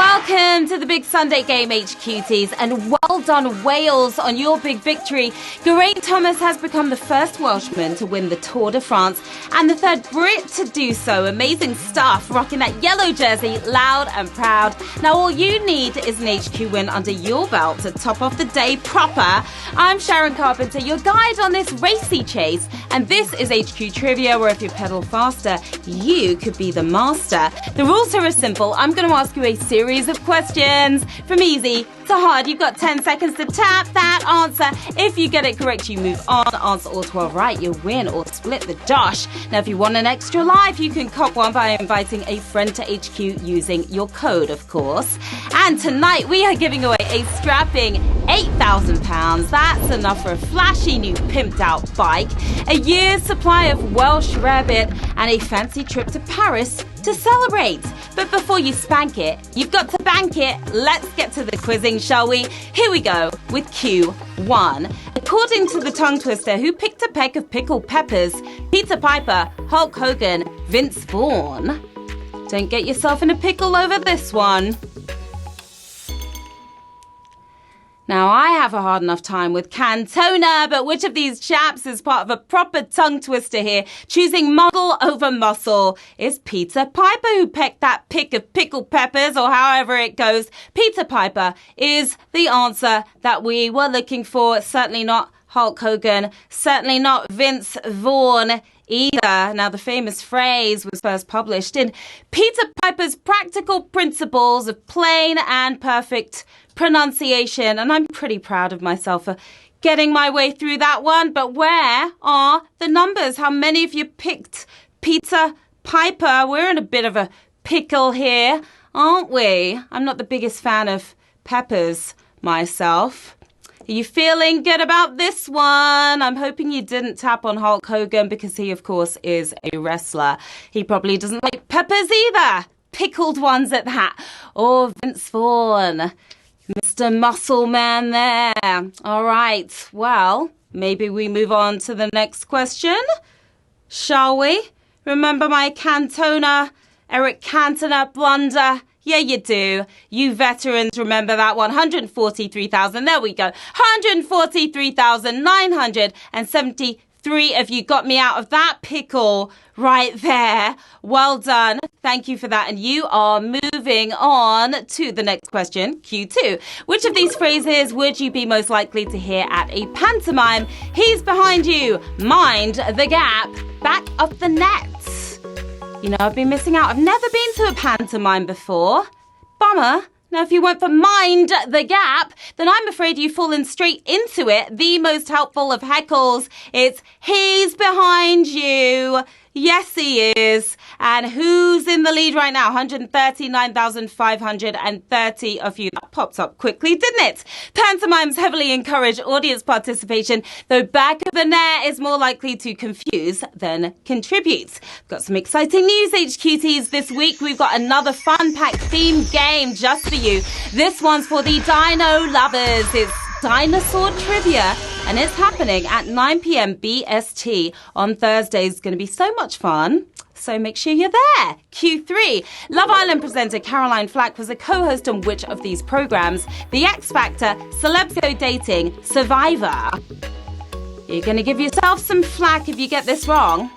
Welcome to the Big Sunday Game, HQTs, and well done Wales on your big victory. Geraint Thomas has become the first Welshman to win the Tour de France and the third Brit to do so. Amazing stuff, rocking that yellow jersey loud and proud. Now all you need is an HQ win under your belt to top off the day proper. I'm Sharon Carpenter, your guide on this racy chase, and this is HQ Trivia, where if you pedal faster, you could be the master. The rules are simple. I'm going to ask you a series of questions from easy to hard. You've got 10 seconds to tap that answer. If you get it correct, you move on. Answer all 12 right, you win or split the dosh. Now, if you want an extra life, you can cop one by inviting a friend to HQ using your code, of course. And tonight, we are giving away a strapping £8,000. That's enough for a flashy new pimped out bike, a year's supply of Welsh rarebit, and a fancy trip to Paris to celebrate. But before you spank it, you've got to bank it. Let's get to the quizzing, shall we? Here we go with Q1. According to the tongue twister, who picked a peck of pickled peppers? Peter Piper, Hulk Hogan, Vince Vaughn. Don't get yourself in a pickle over this one. Now, I have a hard enough time with Cantona, but which of these chaps is part of a proper tongue twister here, choosing model over muscle? Is Peter Piper, who pecked that pick of pickled peppers, or however it goes. Peter Piper is the answer that we were looking for. Certainly not Hulk Hogan, certainly not Vince Vaughn either. Now, the famous phrase was first published in Peter Piper's Practical Principles of Plain and Perfect Pronunciation, and I'm pretty proud of myself for getting my way through that one. But where are the numbers? How many of you picked Peter Piper? We're in a bit of a pickle here, aren't we? I'm not the biggest fan of peppers myself. Are you feeling good about this one? I'm hoping you didn't tap on Hulk Hogan because he, of course, is a wrestler. He probably doesn't like peppers either. Pickled ones at that. Or Vince Vaughn. Mr. Muscle Man there. All right. Well, maybe we move on to the next question. Shall we? Remember my Cantona, Eric Cantona blunder? Yeah, you do. You veterans remember that one. 143,000. There we go. 143,973 of you got me out of that pickle right there. Well done. Thank you for that. And you are moving on to the next question, Q2. Which of these phrases would you be most likely to hear at a pantomime? He's behind you. Mind the gap. Back of the net. You know, I've been missing out. I've never been to a pantomime before. Bummer. Now, if you went for Mind the Gap, then I'm afraid you've fallen straight into it. The most helpful of heckles. It's he's behind you. Yes, he is. And who's in the lead right now? 139,530 of you. That popped up quickly, didn't it? Pantomimes heavily encourage audience participation, though back of the net is more likely to confuse than contribute. Got some exciting news, HQTs. This week, we've got another fun-packed themed game just for you. This one's for the dino lovers. It's Dinosaur Trivia, and it's happening at 9 p.m. BST on Thursday. It's going to be so much fun. So make sure you're there. Q3. Love Island presenter Caroline Flack was a co-host on which of these programs? The X Factor, Celebs Go Dating, Survivor. You're going to give yourself some flack if you get this wrong.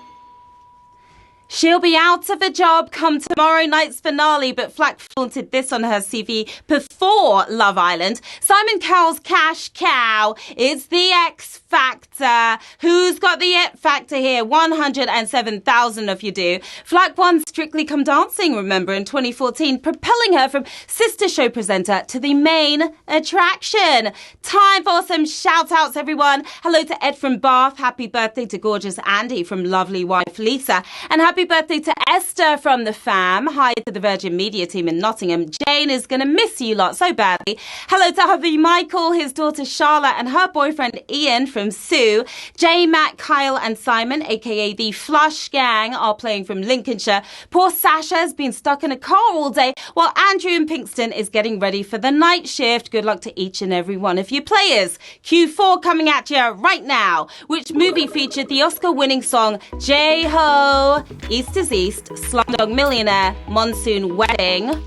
She'll be out of a job come tomorrow night's finale, but Flack flaunted this on her CV before Love Island. Simon Cowell's Cash Cow is the X Factor. Who's got the X Factor here? 107,000 of you do. Flack won Strictly Come Dancing, remember, in 2014, propelling her from sister show presenter to the main attraction. Time for some shout-outs, everyone. Hello to Ed from Bath. Happy birthday to gorgeous Andy from lovely wife Lisa. And happy birthday to Esther from the fam. Hi to the Virgin Media team in Nottingham. Jane is going to miss you lot so badly. Hello to hubby Michael, his daughter Charlotte, and her boyfriend Ian from Sue. Jay, Matt, Kyle, and Simon, aka the Flush Gang, are playing from Lincolnshire. Poor Sasha has been stuck in a car all day, while Andrew in Pinkston is getting ready for the night shift. Good luck to each and every one of you players. Q4 coming at you right now. Which movie featured the Oscar-winning song J-Ho? East is East, Slumdog Millionaire, Monsoon Wedding.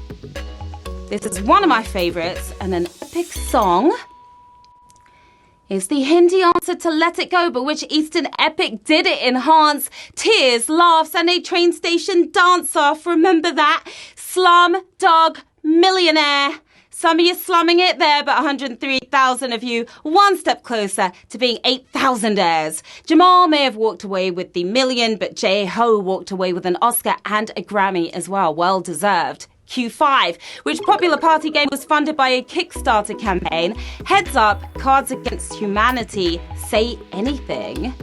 This is one of my favorites and an epic song. It's the Hindi answer to Let It Go, but which Eastern epic did it enhance? Tears, laughs, and a train station dance-off. Remember that? Slum Dog Millionaire. Some of you slumming it there, but 103,000 of you one step closer to being 8,000-aires. Jamal may have walked away with the million, but J-Ho walked away with an Oscar and a Grammy as well. Well deserved. Q5, which popular party game was funded by a Kickstarter campaign. Heads up, Cards Against Humanity, Say Anything.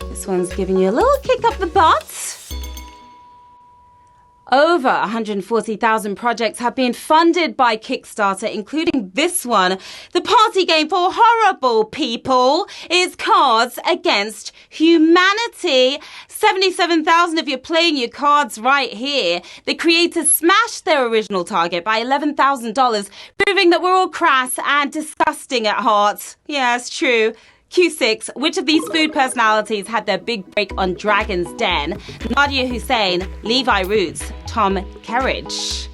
This one's giving you a little kick up the butt. Over 140,000 projects have been funded by Kickstarter, including this one. The party game for horrible people is Cards Against Humanity. 77,000 of you playing your cards right here. The creators smashed their original target by $11,000, proving that we're all crass and disgusting at heart. Yeah, it's true. Q6, which of these food personalities had their big break on Dragon's Den? Nadia Hussain, Levi Roots, Tom Kerridge.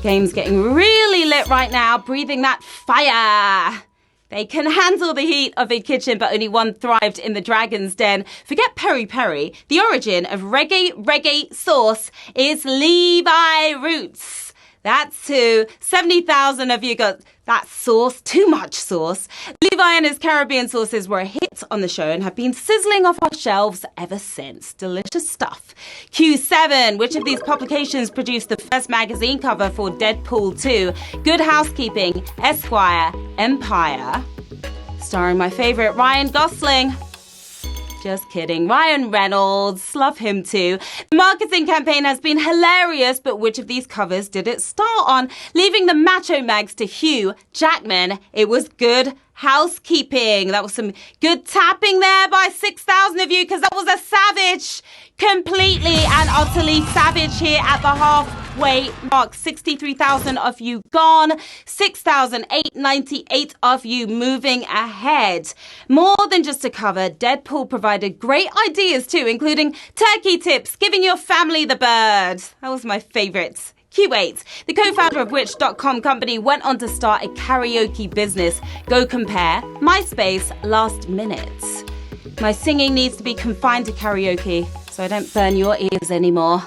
Game's getting really lit right now, breathing that fire. They can handle the heat of a kitchen, but only one thrived in the Dragon's Den. Forget Peri Peri. The origin of reggae sauce is Levi Roots. That's who. 70,000 of you got that sauce, too much sauce. Levi and his Caribbean sauces were a hit on the show and have been sizzling off our shelves ever since. Delicious stuff. Q7, which of these publications produced the first magazine cover for Deadpool 2? Good Housekeeping, Esquire, Empire. Starring my favorite, Ryan Gosling. Just kidding. Ryan Reynolds. Love him too. The marketing campaign has been hilarious, but which of these covers did it star on? Leaving the macho mags to Hugh Jackman. It was Good Housekeeping. That was some good tapping there by 6,000 of you, because that was a savage. Completely and utterly savage here at the halfway mark. 63,000 of you gone. 6,898 of you moving ahead. More than just a cover, Deadpool provided great ideas too, including turkey tips, giving your family the bird. That was my favourite. Q8, the co-founder of which.com company went on to start a karaoke business. Go compare MySpace last minute. My singing needs to be confined to karaoke, so I don't burn your ears anymore.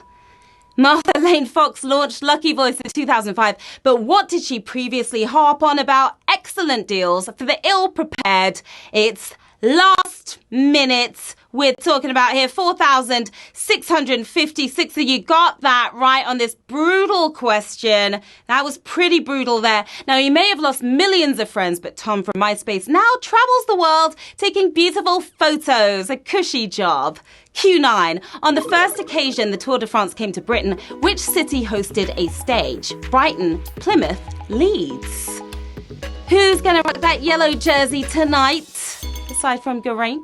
Martha Lane Fox launched Lucky Voice in 2005, but what did she previously harp on about? Excellent deals for the ill-prepared. It's last minute. We're talking about here 4,656 of you got that right on this brutal question. That was pretty brutal there. Now, you may have lost millions of friends, but Tom from MySpace now travels the world taking beautiful photos. A cushy job. Q9. On the first occasion the Tour de France came to Britain, which city hosted a stage? Brighton, Plymouth, Leeds. Who's going to rock that yellow jersey tonight, aside from Geraint?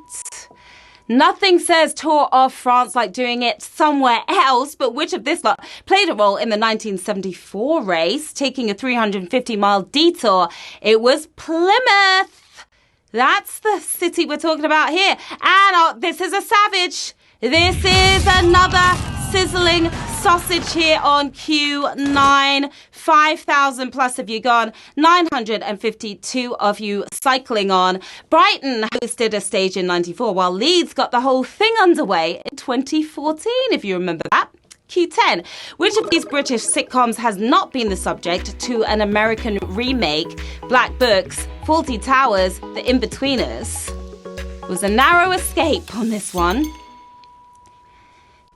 Nothing says Tour of France like doing it somewhere else, but which of this lot played a role in the 1974 race, taking a 350-mile detour? It was Plymouth. That's the city we're talking about here. And this is a savage. This is another sizzling sausage here on Q9. 5,000 plus of you gone. 952 of you cycling on. Brighton hosted a stage in 94, while Leeds got the whole thing underway in 2014, if you remember that. Q10. Which of these British sitcoms has not been the subject to an American remake? Black Books, Fawlty Towers, The In-Betweeners. It was a narrow escape on this one.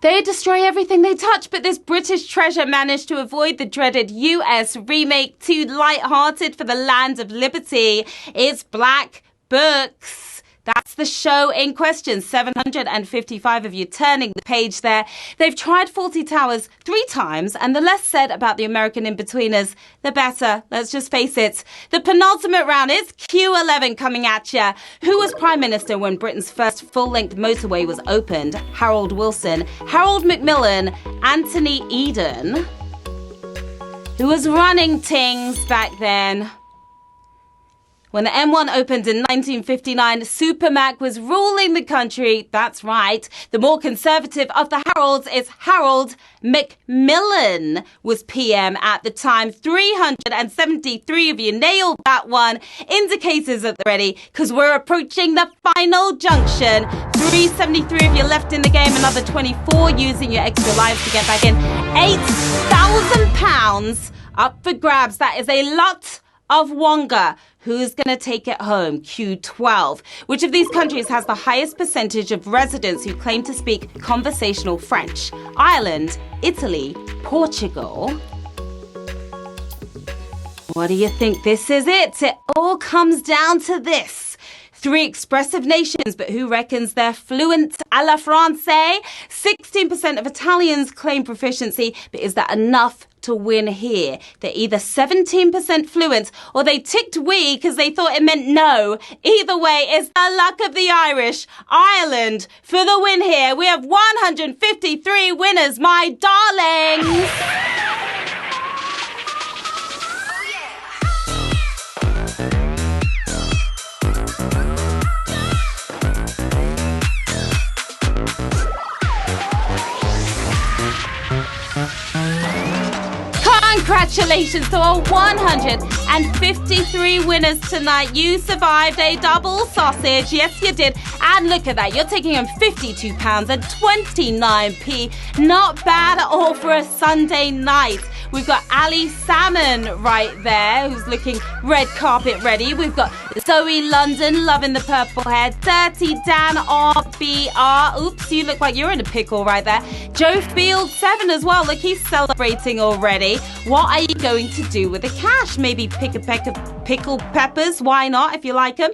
They destroy everything they touch, but this British treasure managed to avoid the dreaded US remake. Too light-hearted for the land of liberty. It's Black Books. That's the show in question. 755 of you turning the page there. They've tried Fawlty Towers 3 times, and the less said about the American In-Betweeners, the better. Let's just face it. The penultimate round is Q11 coming at you. Who was Prime Minister when Britain's first full-length motorway was opened? Harold Wilson, Harold Macmillan, Anthony Eden. Who was running things back then? When the M1 opened in 1959, Supermac was ruling the country. That's right. The more conservative of the Harolds is Harold Macmillan was PM at the time. 373 of you nailed that one. Indicators at the ready because we're approaching the final junction. 373 of you left in the game. Another 24 using your extra lives to get back in. £8,000 up for grabs. That is a lot of Wonga. Who's going to take it home? Q12. Which of these countries has the highest percentage of residents who claim to speak conversational French? Ireland, Italy, Portugal. What do you think? This is it. It all comes down to this. 3 expressive nations, but who reckons they're fluent à la française? 16% of Italians claim proficiency, but is that enough to win here? They're either 17% fluent or they ticked we because they thought it meant no. Either way, it's the luck of the Irish. Ireland for the win here. We have 153 winners, my darlings. Congratulations to our 153 winners tonight. You survived a double sausage. Yes, you did. And look at that. You're taking home £52.29. Not bad at all for a Sunday night. We've got Ali Salmon right there, who's looking red carpet ready. We've got Zoe London loving the purple hair. Dirty Dan RBR. Oops, you look like you're in a pickle right there. Joe Field 7 as well. Look, he's celebrating already. What are you going to do with the cash? Maybe pick a peck of pickled peppers. Why not, if you like them?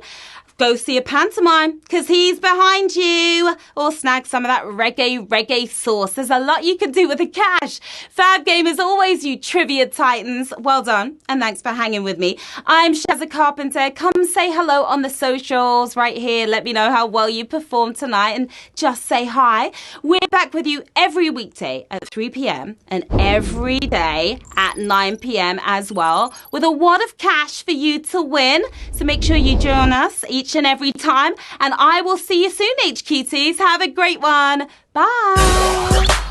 Go see a pantomime because he's behind you. Or snag some of that reggae sauce. There's a lot you can do with the cash. Fab game as always, you trivia titans. Well done. And thanks for hanging with me. I'm Sharon Carpenter. Come say hello on the socials right here. Let me know how well you performed tonight and just say hi. We're back with you every weekday at 3 p.m. and every day at 9 p.m. as well with a wad of cash for you to win. So make sure you join us each and every time. And I will see you soon, HQTs. Have a great one. Bye.